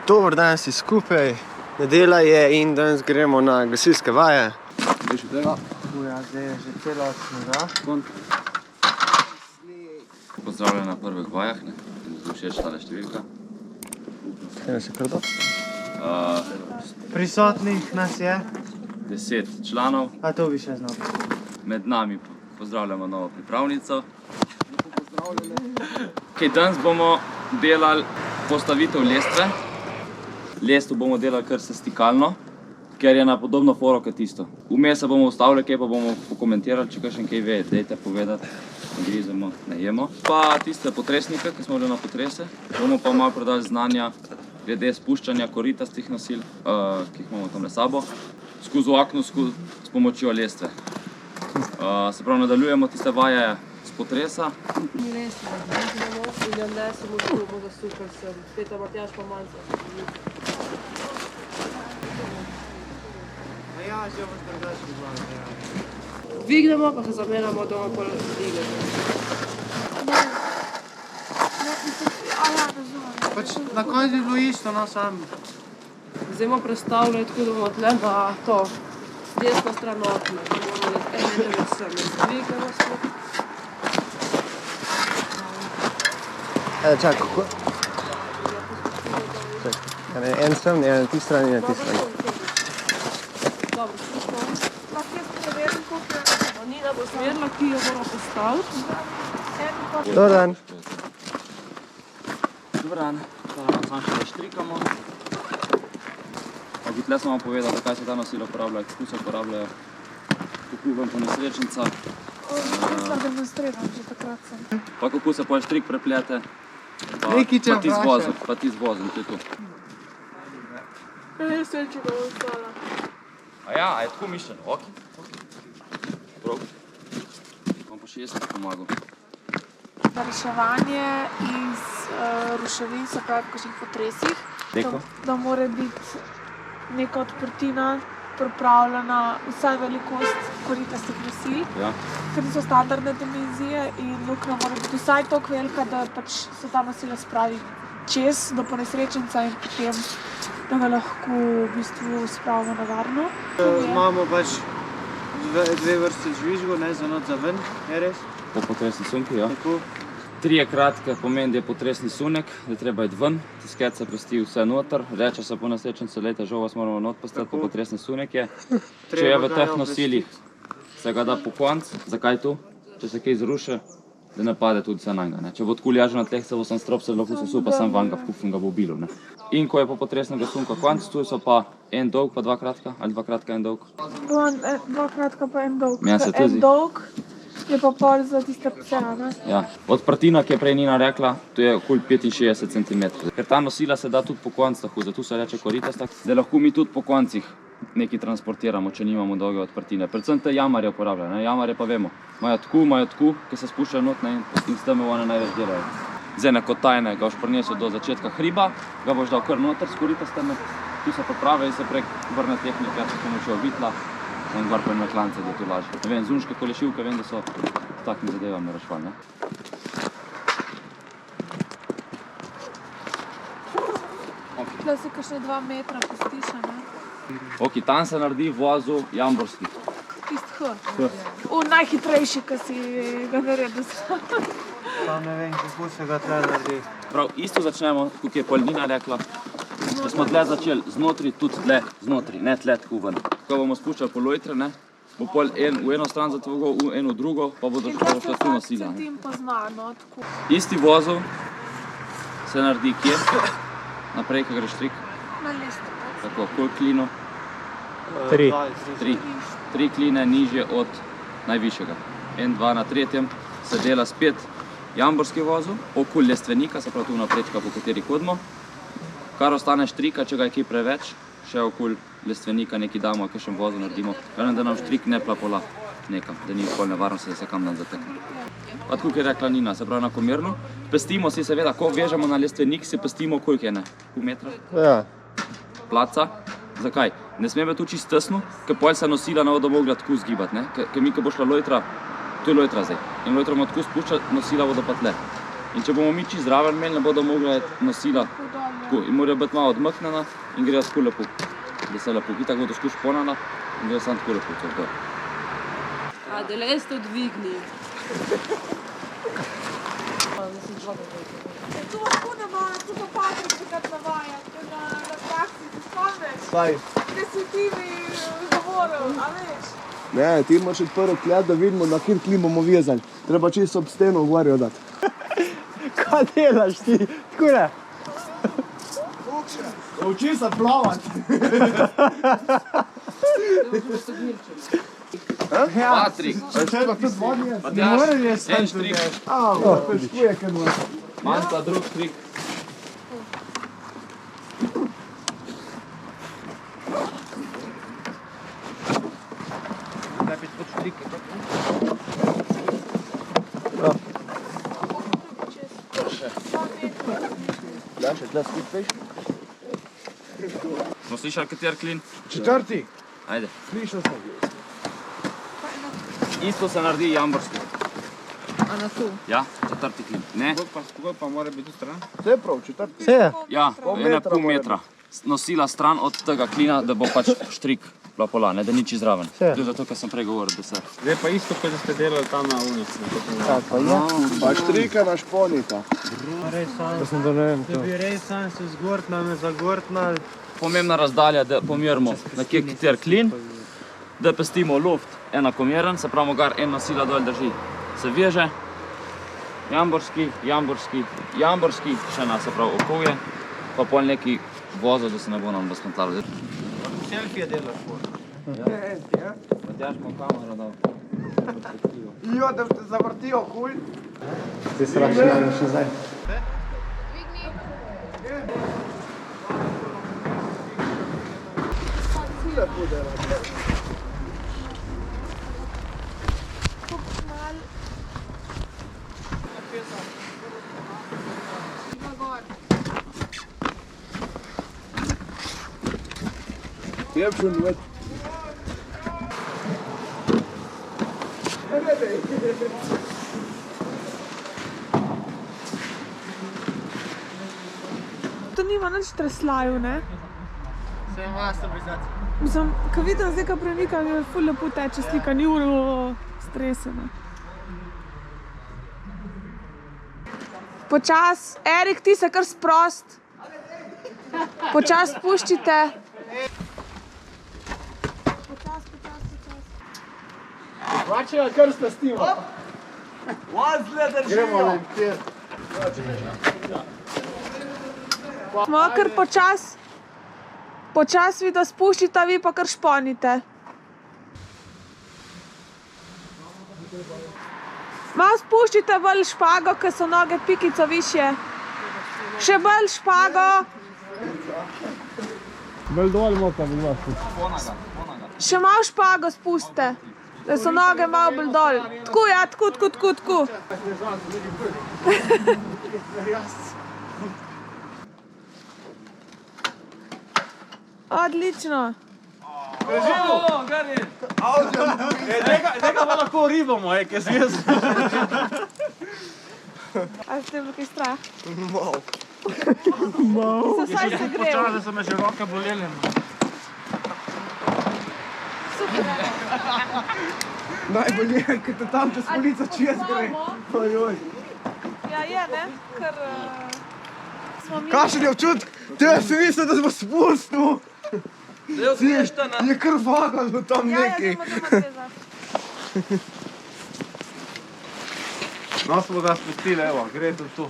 Dober dan si skupaj, nedela je in danes gremo na gasilske vaje. Ja, zdaj je že celo snega. Pozdravljam na prvih vajah, ne? Mi všeč tale številka. Je še kar dosti? Prisotnih nas je. 10 članov. A to bi še znal. Med nami pozdravljamo novo pripravnico. Danes bomo delali postavitev lestve. Lestvo bomo delali kar sestikalno, ker je na podobno foro kot tisto. Vmes se bomo ustavili, kaj pa bomo pokomentirali, če kakšen kaj ve, dajte povedati. Ne grizemo, ne jemo. Pa tiste potresnike, ki smo bili na potrese. Bomo pa malo predali znanja glede spuščanja koritastih nosil, ki jih imamo tamle sabo, skozi okno s pomočjo lestve. Se pravi, nadaljujemo tiste vaje s potresa. Ni lestve, in jo nesemo tu, boga super sem. Peter Matjaž pa manjca. Ja, že boš drugačni glavno. Dvignemo, pa se zamenjamo doma pol dvignemo. Pač na koncu je bilo isto, no sam. Zdaj bomo predstavljali tako, da bomo tle na to desno stran okna. Bomo ene sem. Dvignemo se. Čakaj, kako? Čakaj, en stran, en na ti strani, en na ti strani. Dobro, spuščamo. Lahko jaz preverim, koliko je. Nina bo smerila, ki jo moramo postaviti. Dobar dan. Dobar dan. Samo še štrikamo. Tle sem vam povedal, zakaj se ta nosila uporabljajo, kako se uporabljajo. Kako vam po nesrečnica. Nisem demonstriral, že takrat sem. Pa kako se pol štrik preplete. Pa ti z vozom, to je to. Jaz sem, če bo ostala. A je tako mišljeno? Ok. Prav. Vam pa še jaz nekaj pomagal. Reševanje iz ruševin, se pravi v kakšnih potresih. Deko? Da mora biti neka odprtina pripravljena vsaj velikost koritastih nosil, ker so standardne dimenzije in luknja mora biti vsaj toliko velika, da pač se ta nosila spravi čez do ponesrečenca in potem da ga lahko v bistvu spravimo na varno. Imamo pač dve vrste žvižgov, ne, za noč za ven, je res? Po potresni sunki, ja. Tako. 3 kratke pomeni, da je potresni sunek, da treba iti ven, tisket se prsti vse noter, reče se po nesrečencu, lejte, žal vas moramo not postaviti, po potresni sunek je. Če je v teh nosilih, se ga da po konc, zakaj tu? Če se kaj zruši, da ne pade tudi vse nanj. Če bo tako ležal na tleh, se bo sam strop se lahko sesul, pa sam van ga vkufim ga bo bilo. In ko je po potresnega sunka konc, tu so pa en dolg pa 2 kratka, ali 2 kratka en dolg? 2 kratka pa en dolg. En dolg je pa pol za tiste pse, ne? Ja. Odprtina, ki je prej Nina rekla, to je okoli 65 cm. Ker ta nosila se da tudi po koncih, zato se reče koritasta, da lahko mi tudi po koncih nekaj transportiramo, če nimamo dolge odprtine. Predvsem te jamarje uporabljajo, jamarje pa vemo. Imajo tku, ki se spuščajo not in s tem one največ delajo. Zdaj kot tajne ga boš prinesel do začetka hriba, ga boš dal kar noter s koritastami, tu se popravi in se prek vrne tehnike s pomočjo vitla in gor pa na klance, da je to lažje. Ne vem, zunške kolešivke vem, da so s takimi zadevami rešvali, ne? Tukaj si kakšne 2 metra pustiš, ne? Ok, tam se naredi vozu jamborski. Tisti H. Najhitrejši, ki si ga naredil. Pa ne vem, kako se ga treba naredi. Prav, isto začnemo, kot je pol Nina rekla, da smo tle začeli znotri, tudi tle znotri, ne tle tako ven. Ko bomo spuščali po lojtre, ne, bo pol v eno stran zatvogal, v eno drugo, pa bodo šla tu nosila. In tem pozna, no, tako. Isti vozov se naredi kje? Naprej, ko greš štrik? Na lestvi. Tako, koliko klinov? 3. 3 kline nižje od najvišjega. 1, 2 na 3. se dela spet jamborski vozov, okoli lestvenika, se pravi tu naprečka, po kateri hodimo. Kar ostane štrika, če ga je kaj preveč, še okoli lestvenika nekaj damo, kakšen vozov naredimo. Glavno, da nam štrik ne plapola nekam, da ni pol nevarnosti, da se kam dan zatekne. Pa tako, kot je rekla Nina, se pravi enakomerno. Pestimo si seveda, ko vežemo na lestvenik, si pestimo koliko je, ne? Pol metra? Ja. Placa. Zakaj? Ne sme biti tu čist tesno, ker pol se nosila ne bodo mogla tako zgibati, ne? Ker mi, ko bo šla lojtra, to je lojtra zdaj. In lojtra bomo tako spuščati, nosila bodo pa tle. In če bomo mi čist zraven imeli, ne bodo mogli nosila tako. In morajo biti malo odmaknjena in grejo tako lepo, da se lepo. Itak bodo tako šponana in grejo samo tako lepo. To. A, da leste dvigni. Tu lahko navaja, tu pa Patrik takrat navaja, na praksi, se spomniš? Kaj? Kaj si ti mi govoril, a veš? Ne, ti imaš odprl klet, da vidimo, na kjer klin bomo vezali. Treba čisto ob steno gvarjo dati. Kaj delaš ti? Tako ne? Uči se plavati. Patrik, Matjaž, en štrik, Manta drug štrik. Smo slišali, kater klin? Četrti. Ajde. Slišal sem. Isto se naredi jamborski. A na tu? Ja, četrti klin. Ne? Skoro pa mora biti tu stran. Vse prav, četrti. Vse. Ja, ena pol metra. Nosila stran od tega klina, da bo pač štrik bila pola, ne, da ni čist zraven. To je zato, ker sem prej govoril, da se... Zdaj pa isto, kot da ste delali tam na ulici. Pa štrika na šponita. Da bi res sam se zgortnal, zagortnal. Pomembna razdalja, da pomerimo na kje kater klin, da pestimo luft enakomeren, se pravi, gar ena sila dol drži. Se veže, jamborski, jamborski, jamborski, še ena, se pravi, okolje, pa pol neki vozil, da se ne bo nam razkontalo. Selfije delaš po. Matjaž ima kamero dal. Jo, da te zavrtijo, kuj. Ti strašno še zdaj. Jeb schon wet. To nima nič treslaju, ne? Se ima stabilizacija. Mislim, ko vidim zdaj, ko premikam, je ful lepo teče slika, ni uro stresena. Počas, Erik, ti se kar sprost. Počas spuščite. Vačeva kar spastimo. Vazle drži. Gremo leptir. Smo kar počas vi to spuščite, vi pa kar šponite. Malo spuščite bolj špago, ker so noge pikico višje. Še bolj špago. Bolj dol moka bi vas. Še malo špago spustite, da so noge malo bolj dol. Tako, ja, tako. Odlično. Tega pa lahko ribamo, kaj si jaz. A ste bilo kaj strah? Mal. Se vsaj se grejo. Počasi so me že roke bolele. Super. Najbolje je, ker te tam čez polico čez gre. Ojoj. Ja, je, ne? Ker smo mi... Kakšen je občutek? Te si mislil, da smo spustil. Je kar vagalo tam Ja, nekaj. zdaj zvezati. No, smo ga spustili, evo, gre tu.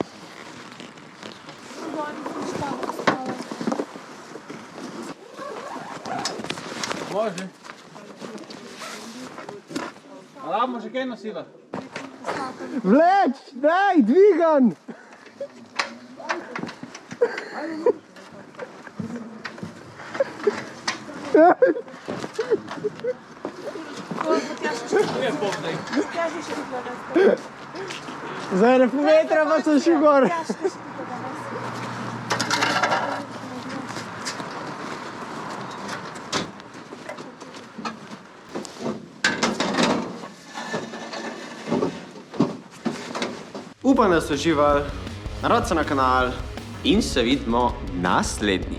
Može. A damo že kaj nosila? Vleč, daj, dvigan. Za ene pol metra pa sem še gor. Upam, da ste uživali, naročite se na kanal in se vidimo naslednji.